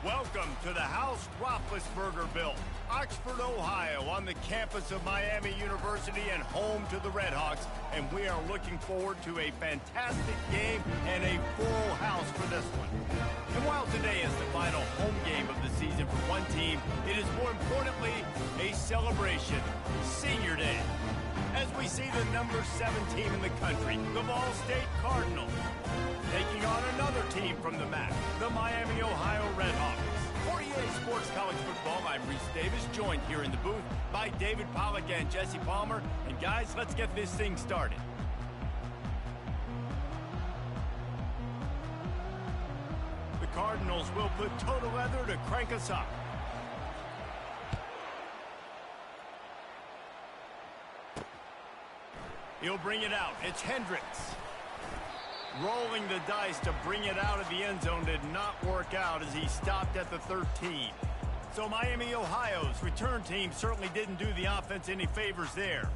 Welcome to the house Roethlisberger built, Oxford, Ohio, on the campus of Miami University and home to the Redhawks. And we are looking forward to a fantastic game and a full house for this one. And while today is the final home game of the season for one team, it is more importantly a celebration, Senior Day, as we see the number 7 team in the country, the Ball State Cardinals, taking on another team from the MAC, the Miami, Ohio Redhawks. For EA Sports College Football, I'm Reese Davis, joined here in the booth by David Pollack and Jesse Palmer. And guys, let's get this thing started. The Cardinals will put total leather to crank us up. He'll bring it out. It's Hendricks. Rolling the dice to bring it out of the end zone did not work out as he stopped at the 13. So Miami, Ohio's return team certainly didn't do the offense any favors there.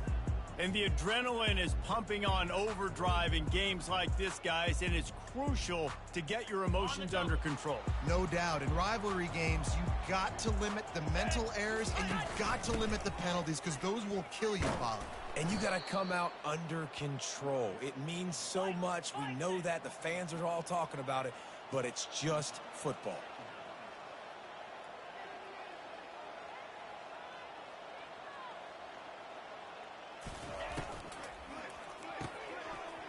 And the adrenaline is pumping on overdrive in games like this, guys, and it's crucial to get your emotions under control. No doubt. In rivalry games, you've got to limit the mental errors and you've got to limit the penalties because those will kill you, Pollard. And you got to come out under control. It means so much. We know that. The fans are all talking about it, but it's just football.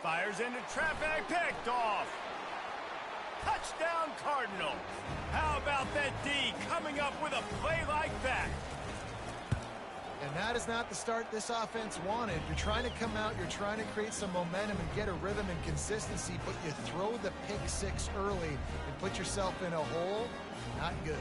Fires into traffic, picked off. Touchdown Cardinals. How about that D coming up with a play like that? And that is not the start this offense wanted. You're trying to come out, you're trying to create some momentum and get a rhythm and consistency, but you throw the pick 6 early and put yourself in a hole. Not good.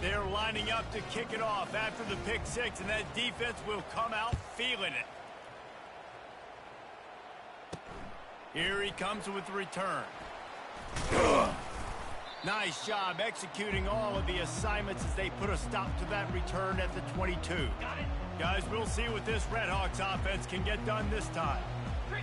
They're lining up to kick it off after the pick 6, and that defense will come out feeling it. Here he comes with the return. Nice job executing all of the assignments as they put a stop to that return at the 22. Guys, we'll see what this Redhawks offense can get done this time.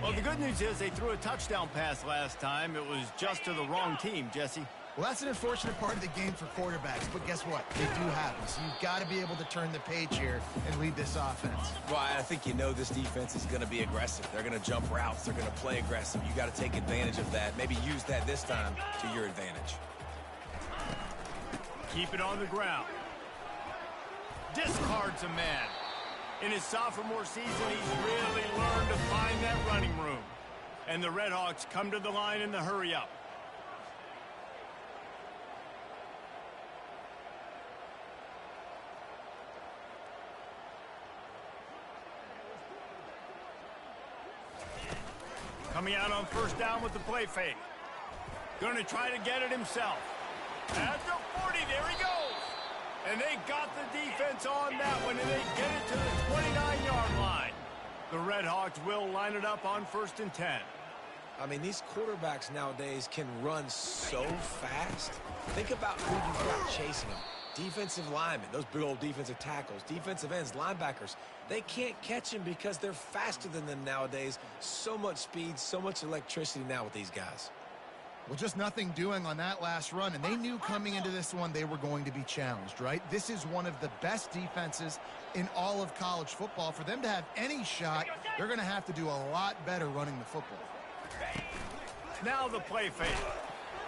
Well, the good news is they threw a touchdown pass last time. It was just to the wrong team, Jesse. Well, that's an unfortunate part of the game for quarterbacks, but guess what? They do happen. So you've got to be able to turn the page here and lead this offense. Well, I think you know this defense is going to be aggressive. They're going to jump routes. They're going to play aggressive. You got to take advantage of that. Maybe use that this time to your advantage. Keep it on the ground. Discards a man. In his sophomore season, he's really learned to find that running room. And the Redhawks come to the line in the hurry-up. Coming out on first down with the play fake. Going to try to get it himself. At the 40, there he goes. And they got the defense on that one, and they get it to the 29-yard line. The Redhawks will line it up on 1st and 10. I mean, these quarterbacks nowadays can run so fast. Think about who you've got chasing them. Defensive linemen, those big old defensive tackles, defensive ends, linebackers. They can't catch them because they're faster than them nowadays. So much speed, so much electricity now with these guys. Well, just nothing doing on that last run, and they knew coming into this one they were going to be challenged, right? This is one of the best defenses in all of college football. For them to have any shot, they're going to have to do a lot better running the football. Now the play fake.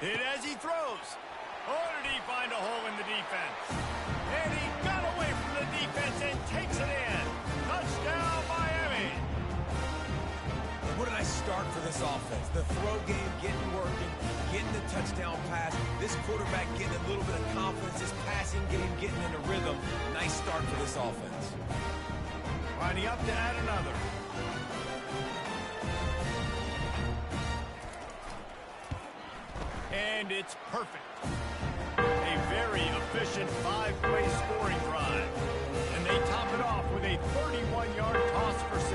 Hit as he throws. Oh, did he find a hole in the defense? And he got away from the defense and takes it in. Touchdown, Miami. What a nice start for this offense. The throw game getting working, getting the touchdown pass. This quarterback getting a little bit of confidence. This passing game getting in a rhythm. Nice start for this offense. Lining up to add another. And it's perfect. A very efficient 5-play scoring drive. And they top it off with a 31-yard toss for 6.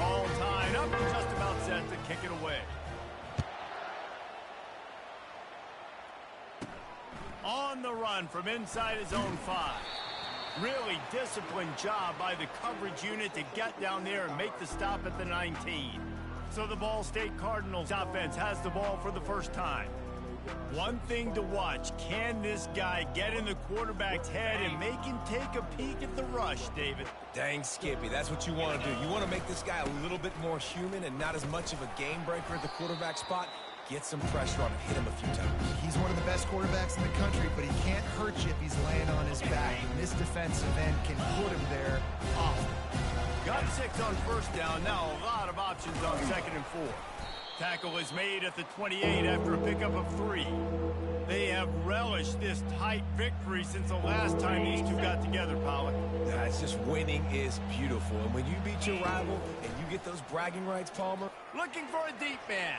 All tied up, just about set to kick it away. On the run from inside his own 5. Really disciplined job by the coverage unit to get down there and make the stop at the 19. So the Ball State Cardinals offense has the ball for the first time. One thing to watch, can this guy get in the quarterback's head and make him take a peek at the rush, David? Dang, Skippy, that's what you want to do. You want to make this guy a little bit more human and not as much of a game breaker at the quarterback spot. Get some pressure on him, hit him a few times. He's one of the best quarterbacks in the country, but he can't hurt you if he's laying on his back. And this defensive end can put him there often. Got 6 on first down. Now a lot of options on 2nd and 4. Tackle is made at the 28 after a pickup of 3. They have relished this tight victory since the last time these two got together, Pollock. It's just winning is beautiful. And when you beat your rival and you get those bragging rights, Palmer. Looking for a deep man.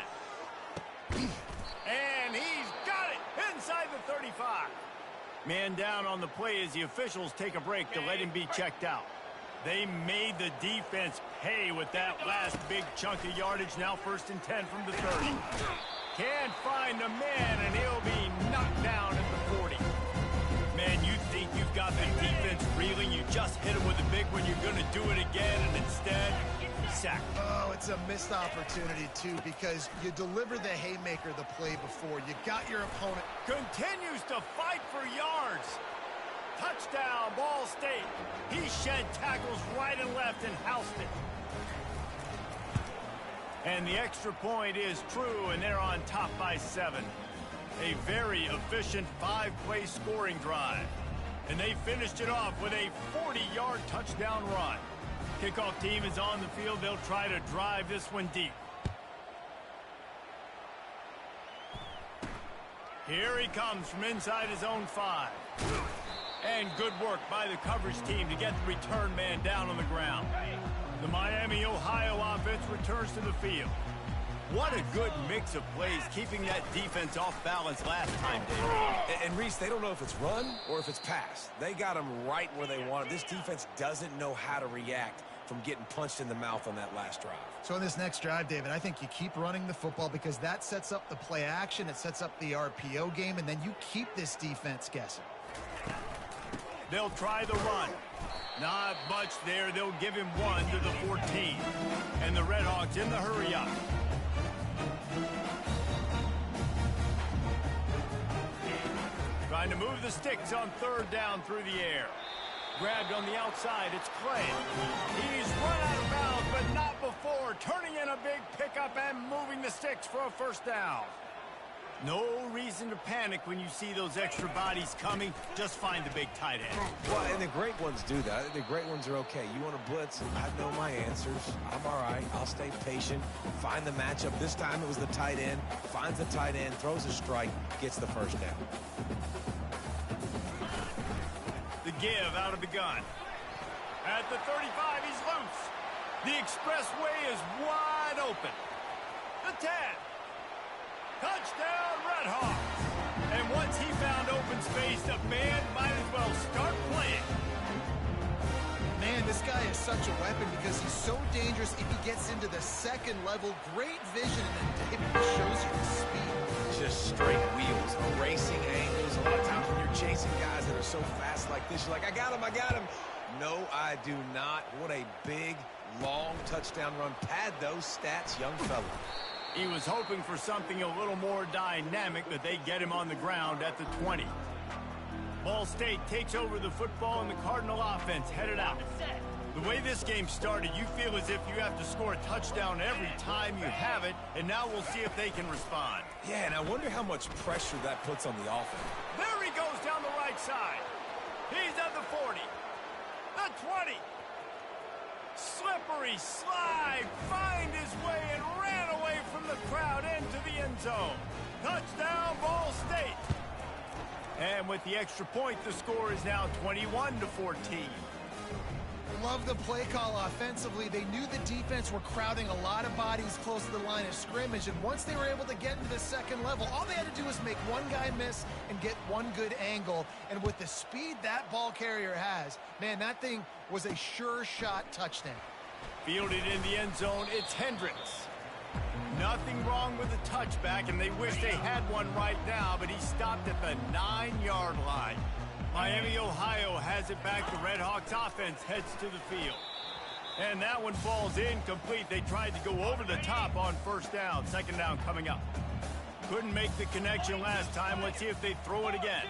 And he's got it inside the 35. Man down on the play as the officials take a break to let him be checked out. They made the defense pay with that last big chunk of yardage. Now 1st and 10 from the 30. Can't find a man, and he'll be knocked down at the 40. Man, you think you've got the defense reeling. You just hit him with a big one. You're going to do it again, and instead, sack. Oh, it's a missed opportunity, too, because you deliver the haymaker the play before. You got your opponent. Continues to fight for yards. Touchdown, Ball State. He shed tackles right and left and housed it. And the extra point is true, and they're on top by 7. A very efficient 5-play scoring drive. And they finished it off with a 40-yard touchdown run. Kickoff team is on the field. They'll try to drive this one deep. Here he comes from inside his own 5. And good work by the coverage team to get the return man down on the ground. The Miami, Ohio offense returns to the field. What a good mix of plays, keeping that defense off balance last time, David. And Reese, they don't know if it's run or if it's pass. They got them right where they want it. This defense doesn't know how to react from getting punched in the mouth on that last drive. So in this next drive, David, I think you keep running the football because that sets up the play action, it sets up the RPO game, and then you keep this defense guessing. They'll try the run. Not much there. They'll give him 1 to the 14. And the Redhawks in the hurry up. Trying to move the sticks on 3rd down through the air. Grabbed on the outside. It's Clay. He's run out of bounds, but not before. Turning in a big pickup and moving the sticks for a 1st down. No reason to panic when you see those extra bodies coming. Just find the big tight end. Well, and the great ones do that. The great ones are okay. You want to blitz? I know my answers. I'm all right. I'll stay patient. Find the matchup. This time it was the tight end. Finds the tight end, throws a strike, gets the 1st down. The give out of the gun. At the 35, he's loose. The expressway is wide open. The 10. Touchdown, Redhawks! And once he found open space, the band might as well start playing. Man, this guy is such a weapon because he's so dangerous if he gets into the 2nd level. Great vision, and David shows you the speed. Just straight wheels, racing angles. A lot of times when you're chasing guys that are so fast like this, you're like, I got him, I got him. No, I do not. What a big, long touchdown run. Pad those stats, young fella. He was hoping for something a little more dynamic, but they get him on the ground at the 20. Ball State takes over the football, and the Cardinal offense headed out. The way this game started, you feel as if you have to score a touchdown every time you have it, and now we'll see if they can respond. Yeah, and I wonder how much pressure that puts on the offense. There he goes down the right side. He's at the 40, the 20. Slippery slide, find his way and ran away from the crowd into the end zone. Touchdown, Ball State. And with the extra point, the score is now 21-14. Love the play call offensively. They knew the defense were crowding a lot of bodies close to the line of scrimmage, and once they were able to get into the 2nd level, all they had to do was make one guy miss and get one good angle. And with the speed that ball carrier has, man, that thing was a sure shot touchdown. Fielded in the end zone, it's Hendricks. Nothing wrong with the touchback, and they wish they had one right now, but he stopped at the 9-yard line. Miami, Ohio has it back. The Redhawks offense heads to the field. And that one falls incomplete. They tried to go over the top on first down. Second down coming up. Couldn't make the connection last time. Let's see if they throw it again.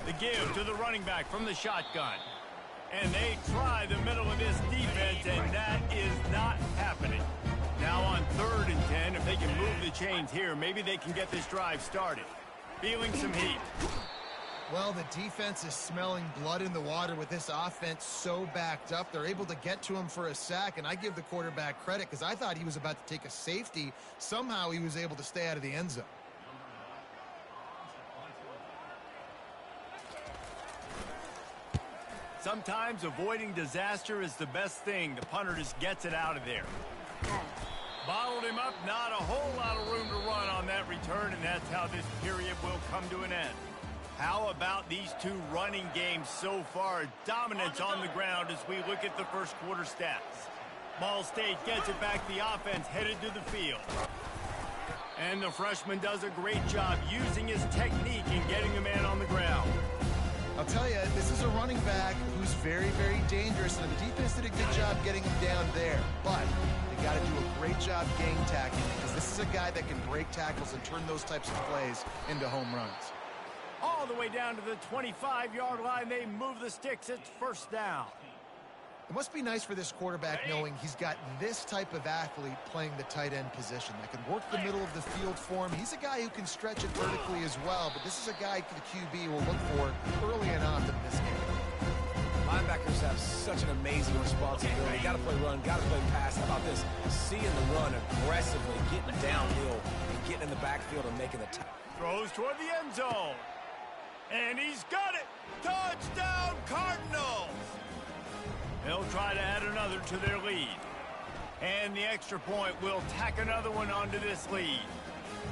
The give to the running back from the shotgun. And they try the middle of this defense, and that is not happening. Now on 3rd and 10, if they can move the chains here, maybe they can get this drive started. Feeling some heat. Well, the defense is smelling blood in the water with this offense so backed up. They're able to get to him for a sack, and I give the quarterback credit because I thought he was about to take a safety. Somehow he was able to stay out of the end zone. Sometimes avoiding disaster is the best thing. The punter just gets it out of there. Bottled him up, not a whole lot of room to run on that return, and that's how this period will come to an end. How about these two running games so far? Dominance on the ground as we look at the first quarter stats. Ball State gets it back. The offense headed to the field. And the freshman does a great job using his technique and getting the man on the ground. I'll tell you, this is a running back who's very, very dangerous, and the defense did a good job getting him down there. But they got to do a great job game tackling because this is a guy that can break tackles and turn those types of plays into home runs. All the way down to the 25-yard line, they move the sticks. It's first down. It must be nice for this quarterback knowing he's got this type of athlete playing the tight end position that can work the middle of the field for him. He's a guy who can stretch it vertically as well, but this is a guy the QB will look for early and often in this game. Linebackers have such an amazing responsibility. Got to play run, got to play pass. How about this? Seeing the run aggressively, getting downhill, and getting in the backfield and making the tackle. Throws toward the end zone. And he's got it. Touchdown, Cardinals. They'll try to add another to their lead. And the extra point will tack another one onto this lead.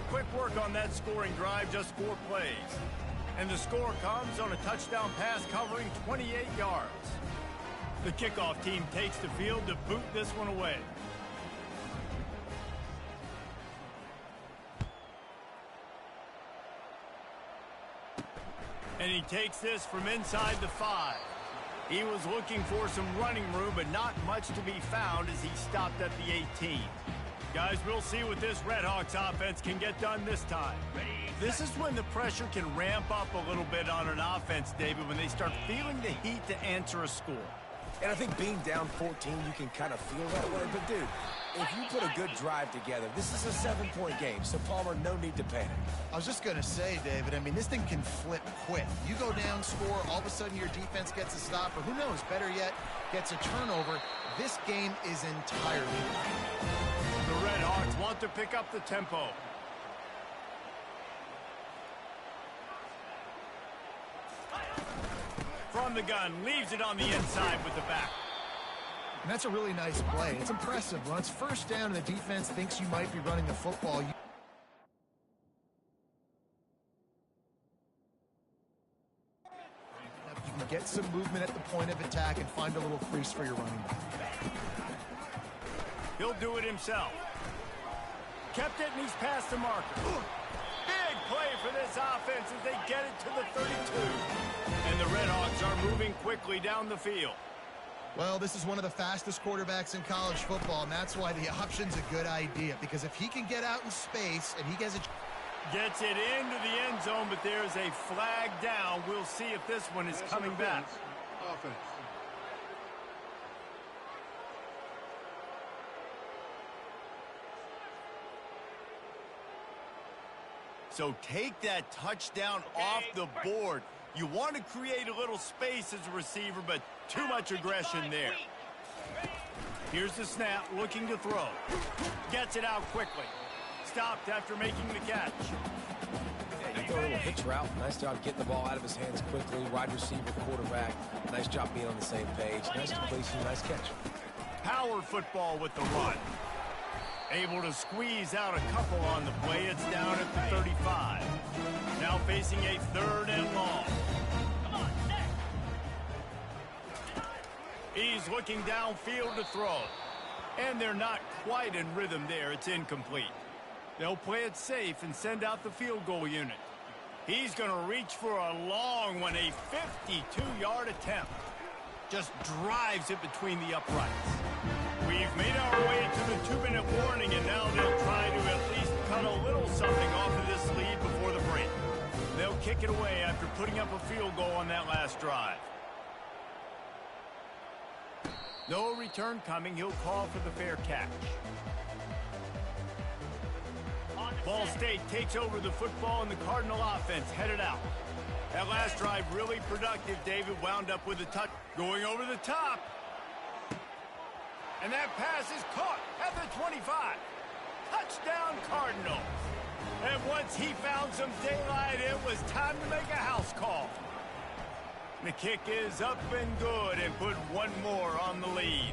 Quick work on that scoring drive, just 4 plays. And the score comes on a touchdown pass covering 28 yards. The kickoff team takes the field to boot this one away. And he takes this from inside the 5. He was looking for some running room, but not much to be found as he stopped at the 18. Guys, we'll see what this Redhawks offense can get done this time. This is when the pressure can ramp up a little bit on an offense, David, when they start feeling the heat to answer a score. And I think being down 14, you can kind of feel that way. But, dude, if you put a good drive together, this is a 7-point game. So, Palmer, no need to panic. I was just going to say, David, I mean, this thing can flip quick. You go down, score, all of a sudden your defense gets a stop, or who knows, better yet, gets a turnover. This game is entirely different. The Redhawks want to pick up the tempo. From the gun, leaves it on the inside with the back. And that's a really nice play. It's impressive. When it's first down and the defense thinks you might be running the football, you can get some movement at the point of attack and find a little crease for your running back. He'll do it himself. Kept it, and he's past the marker. Big play for this offense as they get it to the 32. And the Redhawks are moving quickly down the field. Well, this is one of the fastest quarterbacks in college football, and that's why the option's a good idea, because if he can get out in space and he gets it into the end zone, but there's a flag down. We'll see if this one is coming back. Offense. So take that touchdown off the board. You want to create a little space as a receiver, but too much aggression there. Here's the snap, looking to throw. Gets it out quickly. Stopped after making the catch. Yeah, you throw a little hitch route. Nice job getting the ball out of his hands quickly. Wide receiver, quarterback. Nice job being on the same page. Nice completion, nice catch. Power football with the run. Able to squeeze out a couple on the play. It's down at the 35. Now facing a 3rd and long. He's looking downfield to throw. And they're not quite in rhythm there. It's incomplete. They'll play it safe and send out the field goal unit. He's going to reach for a long one, a 52-yard attempt. Just drives it between the uprights. We've made our way to the 2-minute warning, and now they'll try to at least cut a little something off of this lead before the break. They'll kick it away after putting up a field goal on that last drive. No return coming. He'll call for the fair catch. Ball State takes over the football, and the Cardinal offense headed out. That last drive really productive. David wound up with a touch. Going over the top. And that pass is caught at the 25. Touchdown Cardinals. And once he found some daylight, it was time to make a house call. The kick is up and good and put one more on the lead.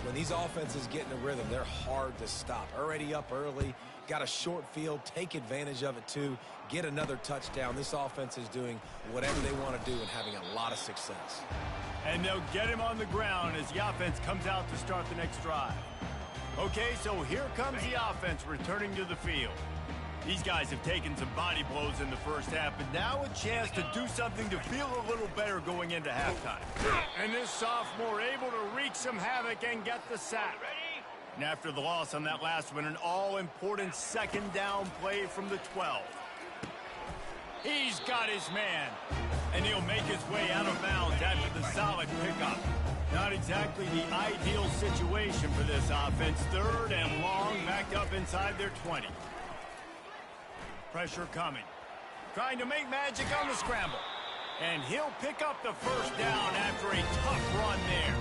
When these offenses get in a rhythm, they're hard to stop. Already up early, got a short field, take advantage of it too, get another touchdown. This offense is doing whatever they want to do and having a lot of success. And they'll get him on the ground as the offense comes out to start the next drive. Okay, so here comes the offense returning to the field. These guys have taken some body blows in the first half, but now a chance to do something to feel a little better going into halftime. And this sophomore able to wreak some havoc and get the sack. And after the loss on that last one, an all-important second down play from the 12. He's got his man, and he'll make his way out of bounds after the solid pickup. Not exactly the ideal situation for this offense. Third and long, backed up inside their 20. Pressure coming. Trying to make magic on the scramble. And he'll pick up the first down after a tough run there.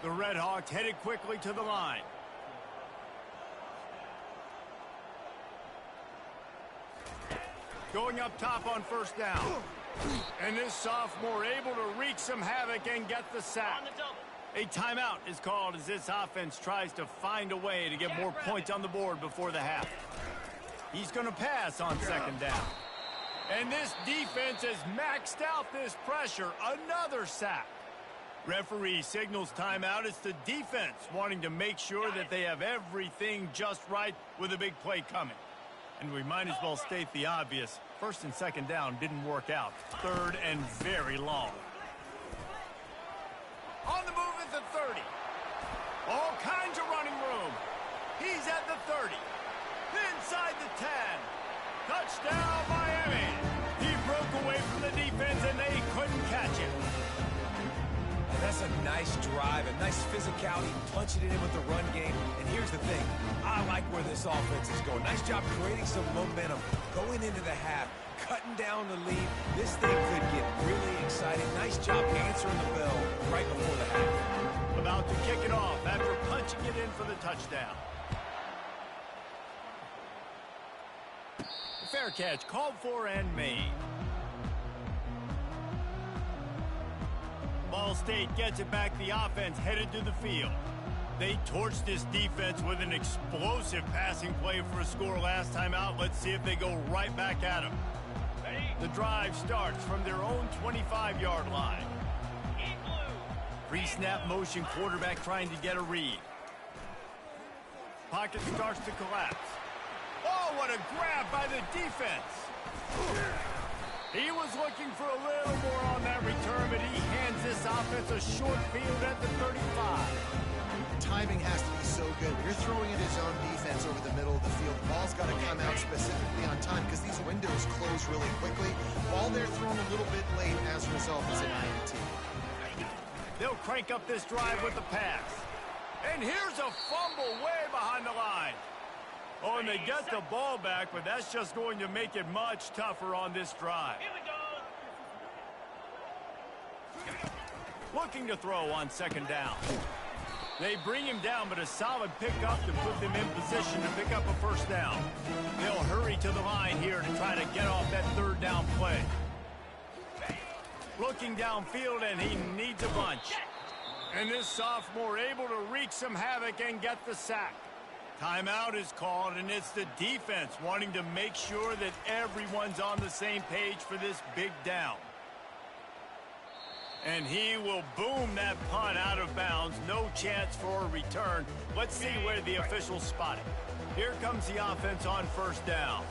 The Red Hawks headed quickly to the line. Going up top on first down. And this sophomore able to wreak some havoc and get the sack. A timeout is called as this offense tries to find a way to get more points on the board before the half. He's going to pass on second down. And this defense has maxed out this pressure. Another sack. Referee signals timeout. It's the defense wanting to make sure that they have everything just right with a big play coming. And we might as well state the obvious. First and second down didn't work out. Third and very long. On the move at the 30. All kinds of running room. He's at the 30. Inside the 10. Touchdown, Miami. He broke away from the defense, and they couldn't catch him. That's a nice drive, a nice physicality, punching it in with the run game. And here's the thing. I like where this offense is going. Nice job creating some momentum, going into the half, cutting down the lead. This thing could get really exciting. Nice job answering the bell right before the half. About to kick it off after punching it in for the touchdown. Fair catch called for and made. Ball State gets it back. The offense headed to the field. They torched this defense with an explosive passing play for a score last time out. Let's see if they go right back at them. The drive starts from their own 25-yard line. Pre-snap motion, quarterback trying to get a read. Pocket starts to collapse. Oh, what a grab by the defense. He was looking for a little more on that return, but he hands this offense a short field at the 35. Timing has to be so good. When you're throwing it his own defense over the middle of the field, the ball's got to come out specifically on time because these windows close really quickly. Ball they're thrown a little bit late as a result is an INT. They'll crank up this drive with the pass. And here's a fumble way behind the line. Oh, and they get the ball back, but that's just going to make it much tougher on this drive. Looking to throw on second down. They bring him down, but a solid pickup to put them in position to pick up a first down. They'll hurry to the line here to try to get off that third down play. Looking downfield, and he needs a bunch. And this sophomore able to wreak some havoc and get the sack. Timeout is called, and it's the defense wanting to make sure that everyone's on the same page for this big down. And he will boom that punt out of bounds. No chance for a return. Let's see where the officials spot it. Here comes the offense on first down.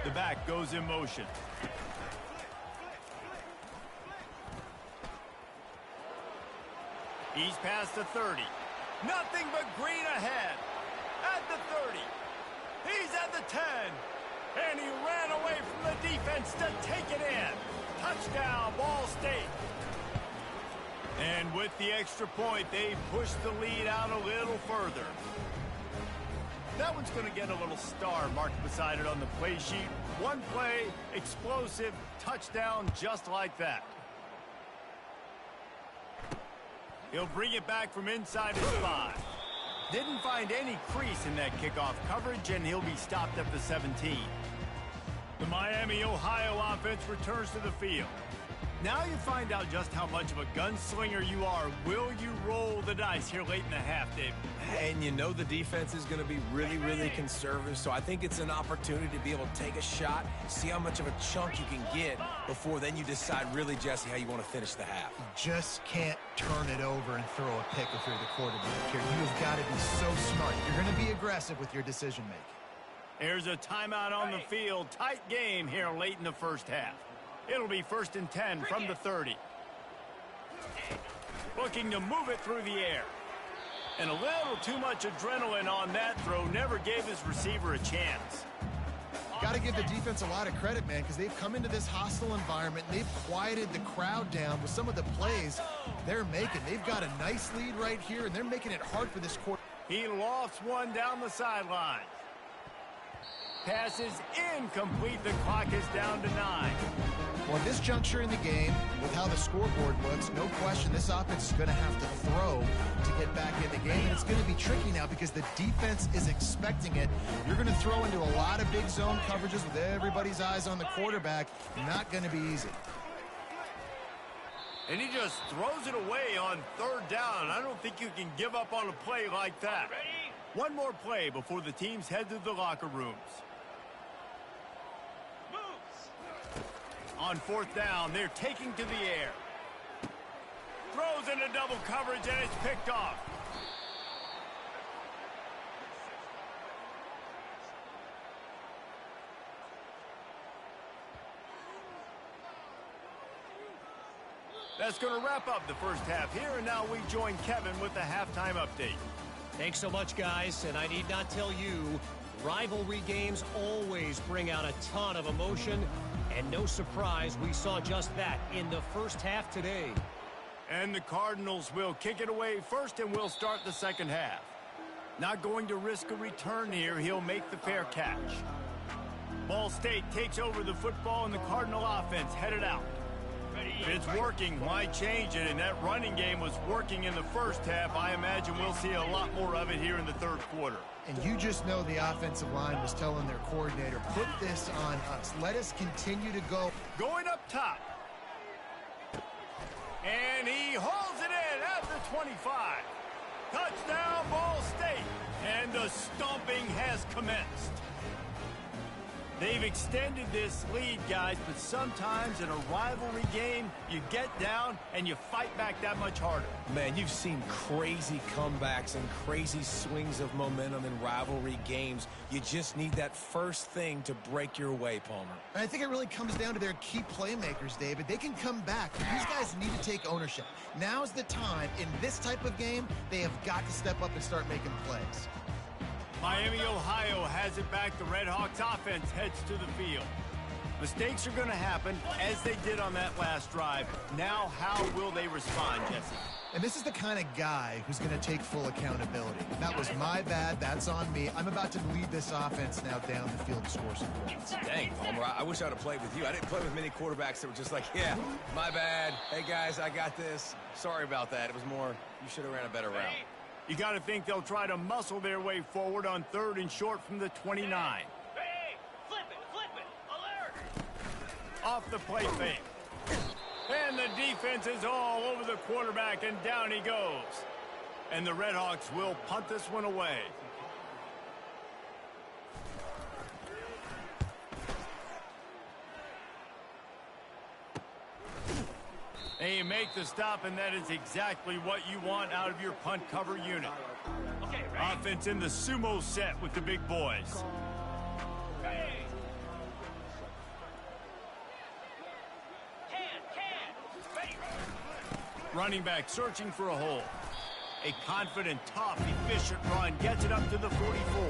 The back goes in motion. He's past the 30. Nothing but green ahead. At the 30. He's at the 10. And he ran away from the defense to take it in. Touchdown, Ball State. And with the extra point, they push the lead out a little further. That one's going to get a little star marked beside it on the play sheet. One play, explosive, touchdown just like that. He'll bring it back from inside his 5. Didn't find any crease in that kickoff coverage, and he'll be stopped at the 17. The Miami, Ohio offense returns to the field. Now you find out just how much of a gunslinger you are. Will you roll the dice here late in the half, Dave? And you know the defense is going to be really, really conservative, so I think it's an opportunity to be able to take a shot, see how much of a chunk you can get before then you decide really, Jesse, how you want to finish the half. You just can't turn it over and throw a pick if you're the quarterback here. You've got to be so smart. You're going to be aggressive with your decision-making. Here's a timeout on the field. Tight game here late in the first half. It'll be 1st and 10 from the 30. Looking to move it through the air. And a little too much adrenaline on that throw. Never gave his receiver a chance. Got to give the defense a lot of credit, man, because they've come into this hostile environment and they've quieted the crowd down with some of the plays they're making. They've got a nice lead right here, and they're making it hard for this quarter. He lofts one down the sideline. Pass is incomplete. The clock is down to 9. Well, at this juncture in the game, with how the scoreboard looks, no question this offense is going to have to throw to get back in the game. And it's going to be tricky now because the defense is expecting it. You're going to throw into a lot of big zone coverages with everybody's eyes on the quarterback. Not going to be easy. And he just throws it away on 3rd down. I don't think you can give up on a play like that. One more play before the teams head to the locker rooms. On 4th down, they're taking to the air. Throws into double coverage, and it's picked off. That's going to wrap up the first half here, and now we join Kevin with the halftime update. Thanks so much, guys, and I need not tell you, rivalry games always bring out a ton of emotion. And no surprise, we saw just that in the first half today. And the Cardinals will kick it away first, and we'll start the second half. Not going to risk a return here. He'll make the fair catch. Ball State takes over the football, and the Cardinal offense headed out. If it's working, why change it? And that running game was working in the first half. I imagine we'll see a lot more of it here in the 3rd quarter. And you just know the offensive line was telling their coordinator, put this on us. Let us continue to go. Going up top. And he hauls it in at the 25. Touchdown, Ball State. And the stomping has commenced. They've extended this lead, guys, but sometimes in a rivalry game, you get down and you fight back that much harder. Man, you've seen crazy comebacks and crazy swings of momentum in rivalry games. You just need that first thing to break your way, Palmer. And I think it really comes down to their key playmakers, David. They can come back. These guys need to take ownership. Now's the time. In this type of game, they have got to step up and start making plays. Miami, Ohio has it back. The Red Hawks offense heads to the field. Mistakes are going to happen, as they did on that last drive. Now, how will they respond, Jesse? And this is the kind of guy who's going to take full accountability. That was my bad. That's on me. I'm about to lead this offense now down the field to score some points. Dang, Palmer, I wish I would have played with you. I didn't play with many quarterbacks that were just like, yeah, my bad. Hey, guys, I got this. Sorry about that. It was more, you should have ran a better route. You got to think they'll try to muscle their way forward on 3rd and short from the 29. Hey, flip it, alert! Off the play fake. And the defense is all over the quarterback, and down he goes. And the Red Hawks will punt this one away. They make the stop, and that is exactly what you want out of your punt cover unit. Okay, Offense in the sumo set with the big boys. Running back searching for a hole. A confident, tough, efficient run gets it up to the 44.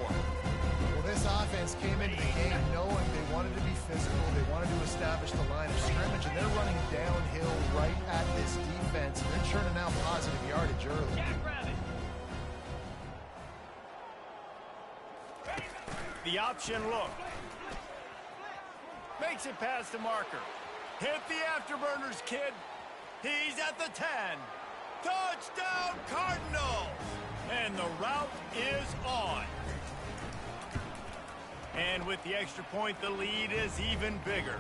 Well, this offense came into the game knowing they wanted to be physical. They wanted to establish the line of scrimmage, and they're running downhill right at this defense. And they're churning out positive yardage early. The option look. Makes it past the marker. Hit the afterburners, kid. He's at the 10. Touchdown, Cardinals! And the route is on. And with the extra point, the lead is even bigger.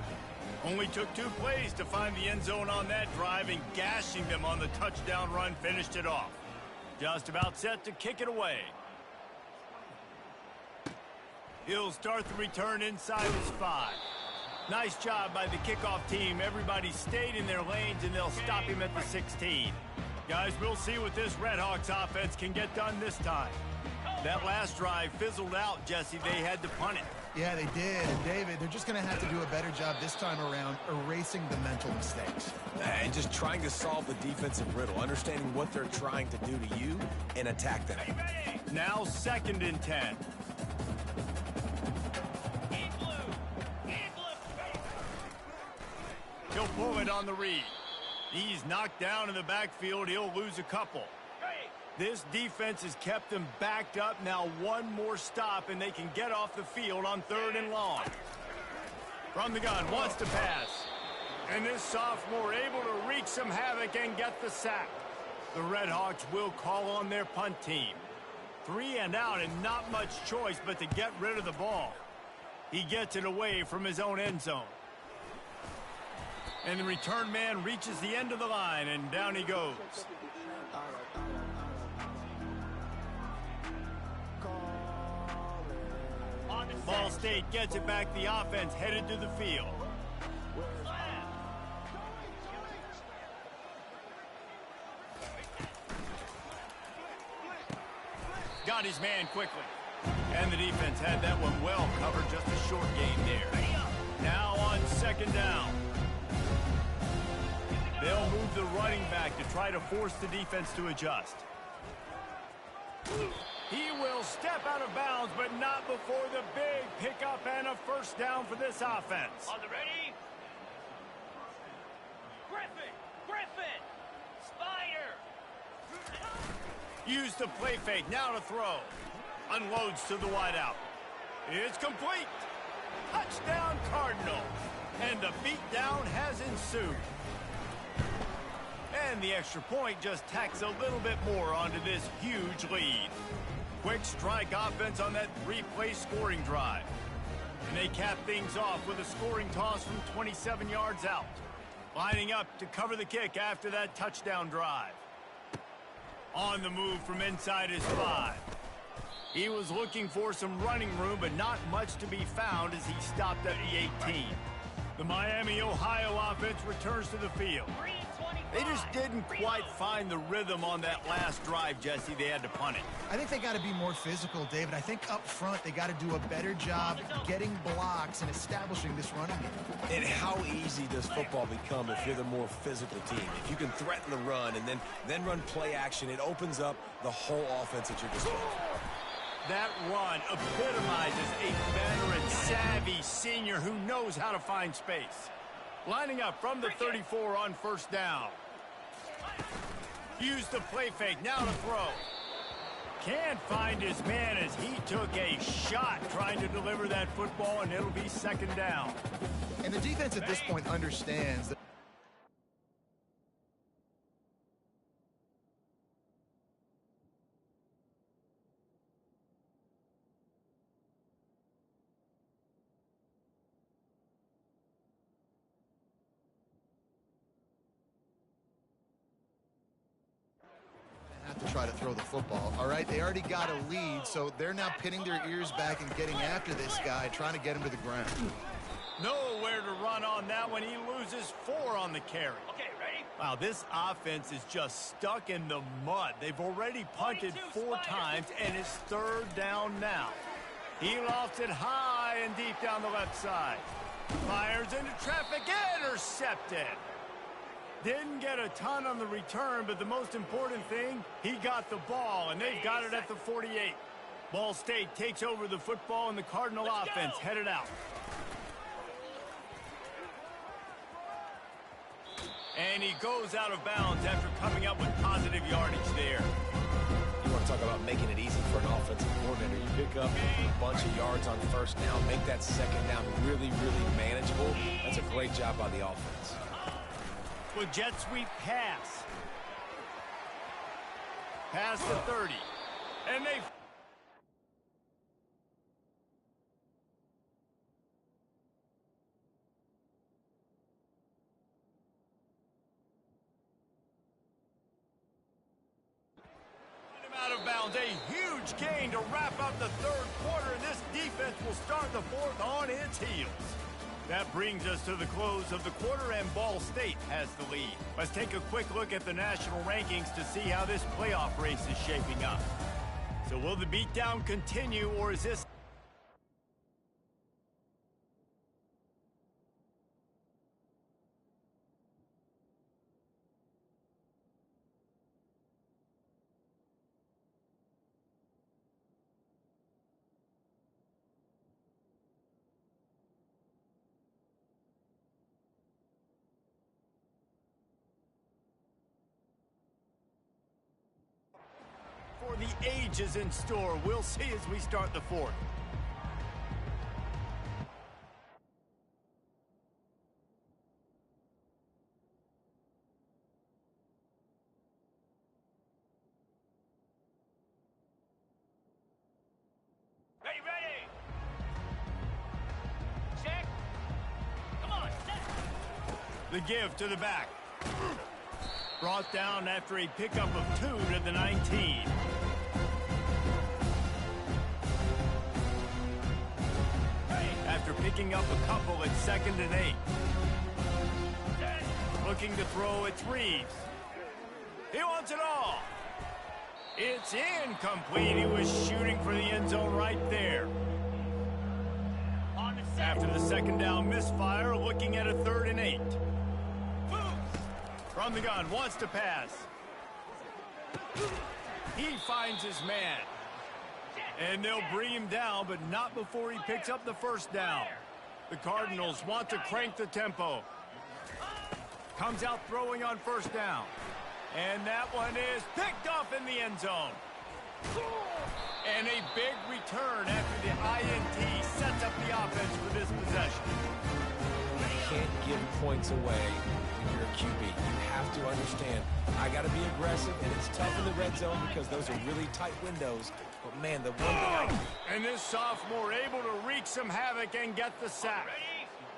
Only took 2 plays to find the end zone on that drive, and gashing them on the touchdown run finished it off. Just about set to kick it away. He'll start the return inside his 5. Nice job by the kickoff team. Everybody stayed in their lanes, and they'll stop him at the 16. Guys, we'll see what this Redhawks offense can get done this time. That last drive fizzled out, Jesse. They had to punt it. Yeah, they did. And David, they're just going to have to do a better job this time around erasing the mental mistakes. And just trying to solve the defensive riddle, understanding what they're trying to do to you and attack them. Now 2nd and 10. He'll pull it on the read. He's knocked down in the backfield. He'll lose a couple. This defense has kept them backed up. Now one more stop, and they can get off the field on 3rd and long. From the gun, wants to pass. And this sophomore able to wreak some havoc and get the sack. The Redhawks will call on their punt team. 3 and out, and not much choice but to get rid of the ball. He gets it away from his own end zone. And the return man reaches the end of the line, and down he goes. Ball State gets it back. The offense headed to the field. Got his man quickly. And the defense had that one well covered. Just a short gain there. Now on 2nd down. They'll move the running back to try to force the defense to adjust. He will step out of bounds, but not before the big pickup and a 1st down for this offense. On the ready? Griffin! Spider! Use the play fake, now to throw. Unloads to the wideout. It's complete. Touchdown, Cardinal. And the beatdown has ensued. And the extra point just tacks a little bit more onto this huge lead. Quick strike offense on that 3-play scoring drive. And they cap things off with a scoring toss from 27 yards out. Lining up to cover the kick after that touchdown drive. On the move from inside his 5. He was looking for some running room, but not much to be found as he stopped at the 18. The Miami, Ohio offense returns to the field. They just didn't quite find the rhythm on that last drive, Jesse. They had to punt it. I think they got to be more physical, David. I think up front they got to do a better job getting blocks and establishing this running game. And how easy does football become if you're the more physical team? If you can threaten the run and then run play action, it opens up the whole offense at your disposal. That run epitomizes a veteran, savvy senior who knows how to find space. Lining up from the 34 on 1st down. Use the play fake, now to throw. Can't find his man as he took a shot trying to deliver that football, and it'll be 2nd down. And the defense at this point understands that to try to throw the football. All right, they already got a lead, so they're now pinning their ears back and getting after this guy, trying to get him to the ground. Nowhere to run on that one. He loses 4 on the carry. Okay, ready? Wow, this offense is just stuck in the mud. They've already punted 4 times, and it's 3rd down now. He lofts it high and deep down the left side. Fires into traffic, intercepted. Didn't get a ton on the return, but the most important thing, he got the ball, and they've got it at the 48. Ball State takes over the football, and the Cardinal offense headed out. And he goes out of bounds after coming up with positive yardage there. You want to talk about making it easy for an offensive coordinator. You pick up a bunch of yards on 1st down, make that 2nd down really, really manageable. That's a great job by the offense. With jet sweep pass. Pass to 30. And they... out of bounds. A huge gain to wrap up the 3rd quarter, and this defense will start the 4th on its heels. That brings us to the close of the quarter, and Ball State has the lead. Let's take a quick look at the national rankings to see how this playoff race is shaping up. So will the beatdown continue, or is this... for the ages in store? We'll see as we start the 4th. Ready, ready! Check! Come on, set! The give to the back. Brought down after a pickup of 2 to the 19. After picking up a couple at 2nd and 8. Looking to throw, it's Reeves. He wants it all. It's incomplete. He was shooting for the end zone right there. After the 2nd down misfire, looking at a 3rd and 8. From the gun, wants to pass. He finds his man. And they'll bring him down, but not before he picks up the 1st down. The Cardinals want to crank the tempo. Comes out throwing on 1st down. And that one is picked off in the end zone. And a big return after the INT sets up the offense for this possession. You can't give points away when you're a QB. You have to understand, I got to be aggressive, and it's tough in the red zone because those are really tight windows. But, man, the one thing and this sophomore able to wreak some havoc and get the sack.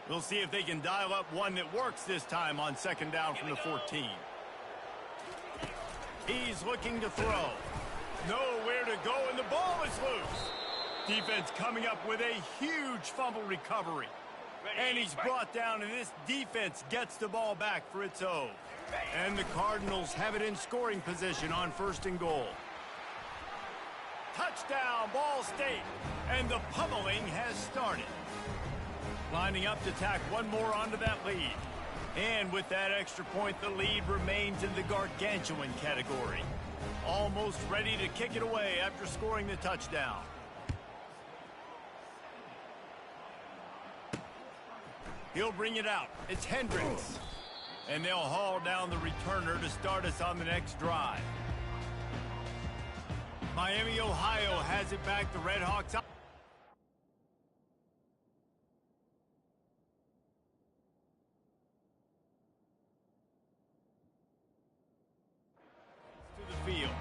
We'll see if they can dial up one that works this time on 2nd down from the 14. He's looking to throw. Nowhere to go, and the ball is loose. Defense coming up with a huge fumble recovery. And he's brought down, and this defense gets the ball back for its own. And the Cardinals have it in scoring position on 1st and goal. Touchdown, Ball State. And the pummeling has started. Lining up to tack one more onto that lead. And with that extra point, the lead remains in the gargantuan category. Almost ready to kick it away after scoring the touchdown. He'll bring it out. It's Hendricks. And they'll haul down the returner to start us on the next drive. Miami, Ohio has it back. The Redhawks up. To the field.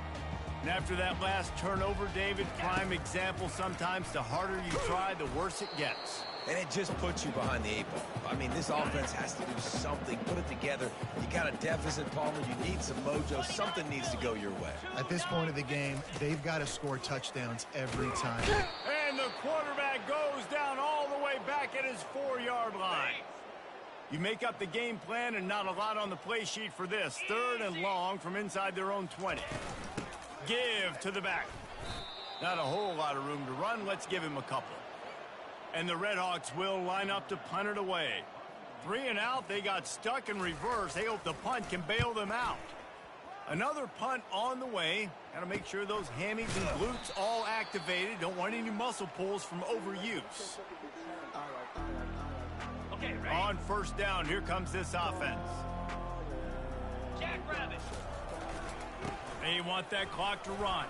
And after that last turnover, David, prime example, sometimes the harder you try, the worse it gets. And it just puts you behind the 8 ball. I mean, this offense has to do something. Put it together. You got a deficit, Palmer. You need some mojo. Something needs to go your way. At this point of the game, they've got to score touchdowns every time. And the quarterback goes down all the way back at his 4-yard line. You make up the game plan and not a lot on the play sheet for this. 3rd and long from inside their own 20. Give to the back. Not a whole lot of room to run. Let's give him a couple. And the Redhawks will line up to punt it away. 3 and out. They got stuck in reverse. They hope the punt can bail them out. Another punt on the way. Got to make sure those hammies and glutes all activated. Don't want any muscle pulls from overuse. Okay, ready? On 1st down, here comes this offense. Jackrabbit. They want that clock to run.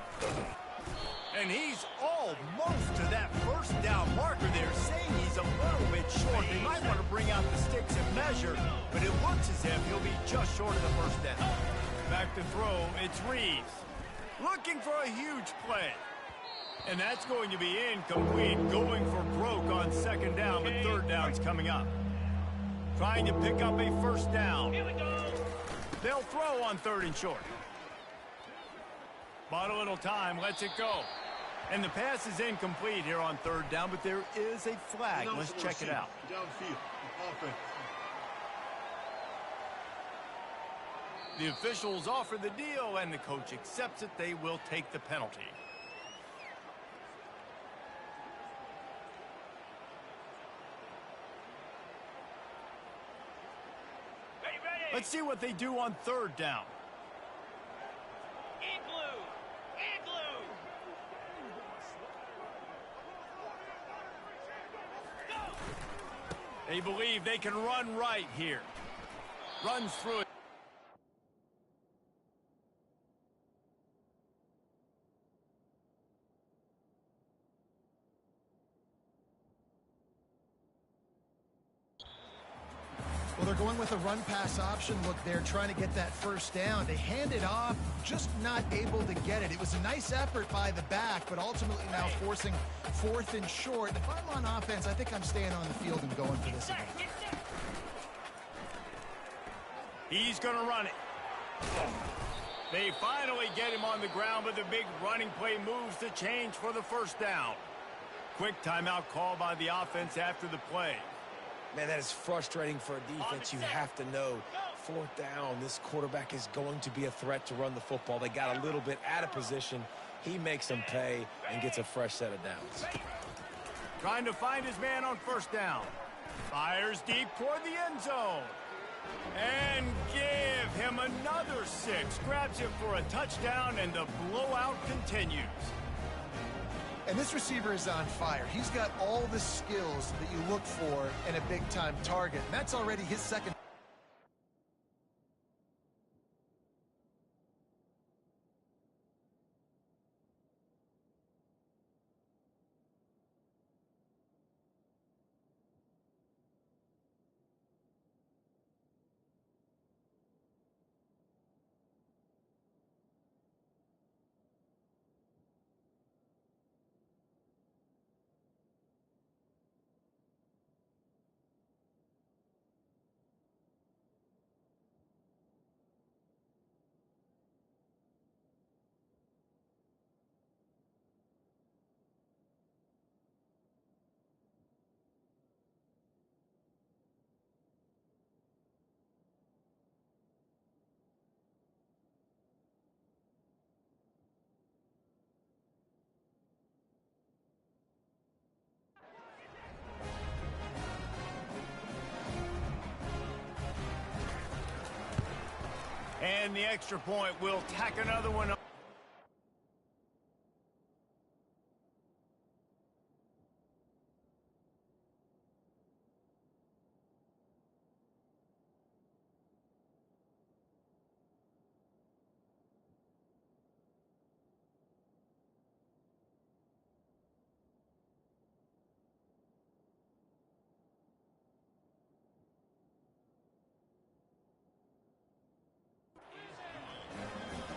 And he's almost to that 1st down marker there, saying he's a little bit short. They might want to bring out the sticks and measure, but it looks as if he'll be just short of the 1st down. Back to throw, it's Reeves. Looking for a huge play. And that's going to be incomplete, going for broke on 2nd down, but 3rd down's coming up. Trying to pick up a 1st down. Here we go. They'll throw on 3rd and short. Bought a little time, lets it go. And the pass is incomplete here on 3rd down, but there is a flag. Let's check it out. Downfield, offense. The officials offer the deal, and the coach accepts it. They will take the penalty. Ready, ready. Let's see what they do on 3rd down. Igloo. Igloo. Go. They believe they can run right here. Runs through it. Well, they're going with a run-pass option. Look, they're trying to get that 1st down. They hand it off, just not able to get it. It was a nice effort by the back, but ultimately now forcing 4th and short. If I'm on offense, I think I'm staying on the field and going for this again. He's going to run it. They finally get him on the ground, but the big running play moves the change for the 1st down. Quick timeout call by the offense after the play. Man, that is frustrating for a defense. You have to know 4th down, this quarterback is going to be a threat to run the football. They got a little bit out of position. He makes them pay and gets a fresh set of downs. Trying to find his man on 1st down. Fires deep toward the end zone. And give him another 6. Grabs him for a touchdown, and the blowout continues. And this receiver is on fire. He's got all the skills that you look for in a big-time target. And that's already his 2nd. And the extra point will tack another one up.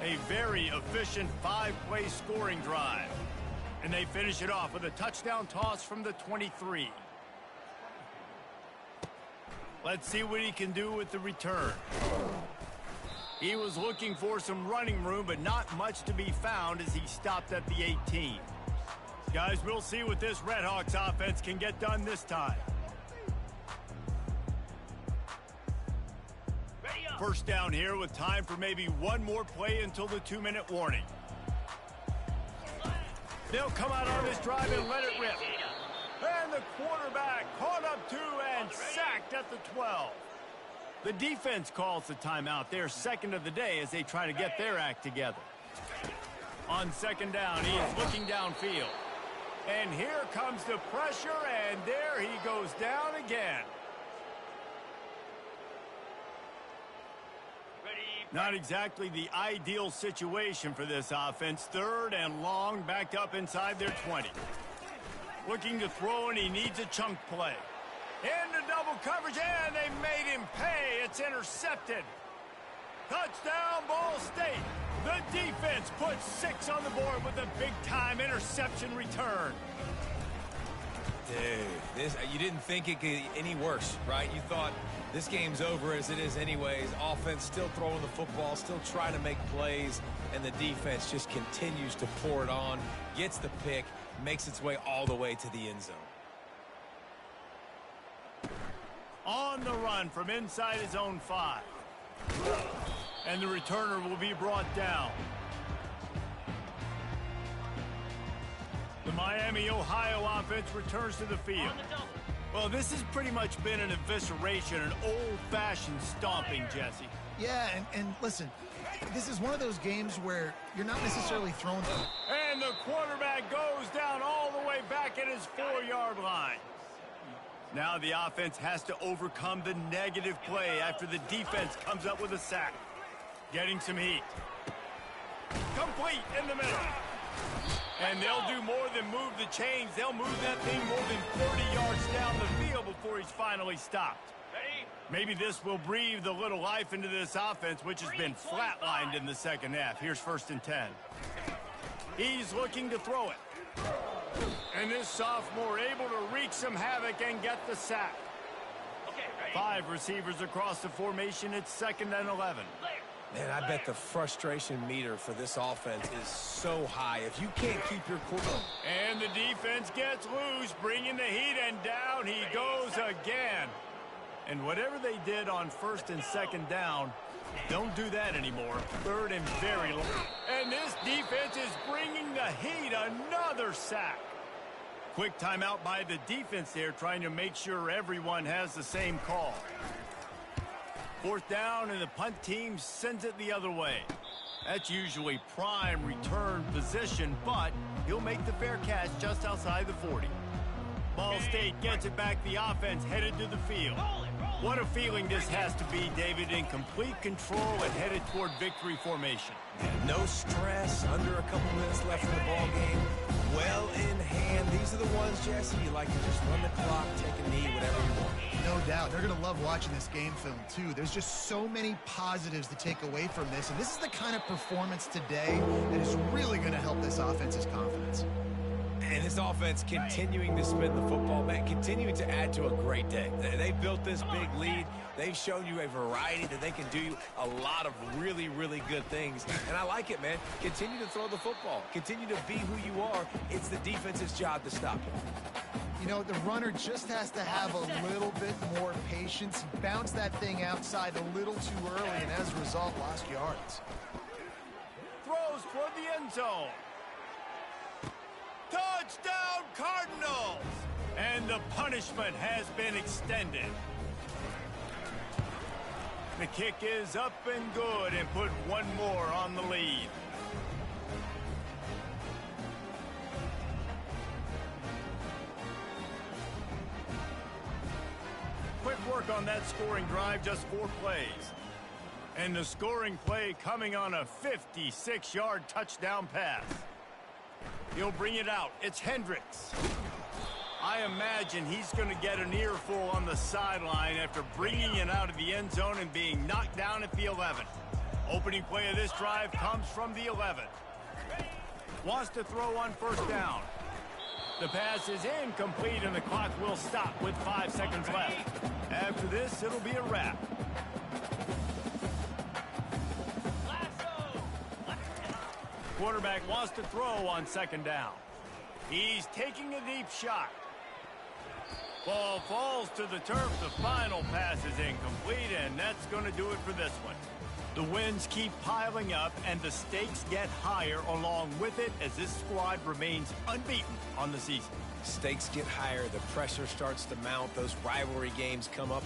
A very efficient 5-play scoring drive. And they finish it off with a touchdown toss from the 23. Let's see what he can do with the return. He was looking for some running room, but not much to be found as he stopped at the 18. Guys, we'll see what this Redhawks offense can get done this time. First down here with time for maybe one more play until the 2-minute warning. They'll come out on this drive and let it rip. And the quarterback caught up to and sacked at the 12. The defense calls the timeout. Their second of the day as they try to get their act together. On second down, he is looking downfield. And here comes the pressure, and there he goes down again. Not exactly the ideal situation for this offense. Third and long, backed up inside their 20. Looking to throw, and he needs a chunk play. Into double coverage, and they made him pay. It's intercepted. Touchdown, Ball State. The defense puts 6 on the board with a big-time interception return. Dude, you didn't think it could get any worse, right? You thought this game's over as it is anyways. Offense still throwing the football, still trying to make plays, and the defense just continues to pour it on, gets the pick, makes its way all the way to the end zone. On the run from inside his own 5. And the returner will be brought down. The Miami, Ohio offense returns to the field. Well, this has pretty much been an evisceration, an old-fashioned stomping, Jesse. Yeah, and listen, this is one of those games where you're not necessarily throwing them. And the quarterback goes down all the way back at his 4-yard line. Now the offense has to overcome the negative play after the defense comes up with a sack. Getting some heat. Complete in the middle. And they'll do more than move the chains. They'll move that thing more than 30 yards down the field before he's finally stopped. Maybe this will breathe a little life into this offense, which has been flatlined in the second half. Here's 1st and 10. He's looking to throw it. And this sophomore able to wreak some havoc and get the sack. 5 receivers across the formation. It's 2nd and 11. Man, I bet the frustration meter for this offense is so high. If you can't keep your quarterback. And the defense gets loose, bringing the heat, and down he goes again. And whatever they did on 1st and 2nd down, don't do that anymore. 3rd and very low. And this defense is bringing the heat. Another sack. Quick timeout by the defense there, trying to make sure everyone has the same call. 4th down, and the punt team sends it the other way. That's usually prime return position, but he'll make the fair catch just outside the 40. Ball State gets it back. The offense headed to the field. What a feeling this has to be, David, in complete control and headed toward victory formation. No stress, under a couple minutes left in the ball game. Well in hand. These are the ones, Jesse, you like to just run the clock, take a knee, whatever you want. No doubt. They're going to love watching this game film, too. There's just so many positives to take away from this, and this is the kind of performance today that is really going to help this offense's confidence. And this offense continuing to spin the football, man, continuing to add to a great day. They built this big lead. They've shown you a variety that they can do a lot of really, really good things. And I like it, man. Continue to throw the football. Continue to be who you are. It's the defense's job to stop you. You know, the runner just has to have a little bit more patience. He bounced that thing outside a little too early, and as a result, lost yards. Throws toward the end zone. Touchdown, Cardinals! And the punishment has been extended. The kick is up and good and put one more on the lead. Quick work on that scoring drive, just 4 plays. And the scoring play coming on a 56-yard touchdown pass. He'll bring it out. It's Hendricks. I imagine he's going to get an earful on the sideline after bringing it out of the end zone and being knocked down at the 11. Opening play of this drive comes from the 11. Wants to throw on 1st down. The pass is incomplete, and the clock will stop with 5 seconds left. After this, it'll be a wrap. Quarterback wants to throw on 2nd down. He's taking a deep shot. Ball falls to the turf. The final pass is incomplete, and that's going to do it for this one. The wins keep piling up, and the stakes get higher along with it as this squad remains unbeaten on the season. Stakes get higher. The pressure starts to mount. Those rivalry games come up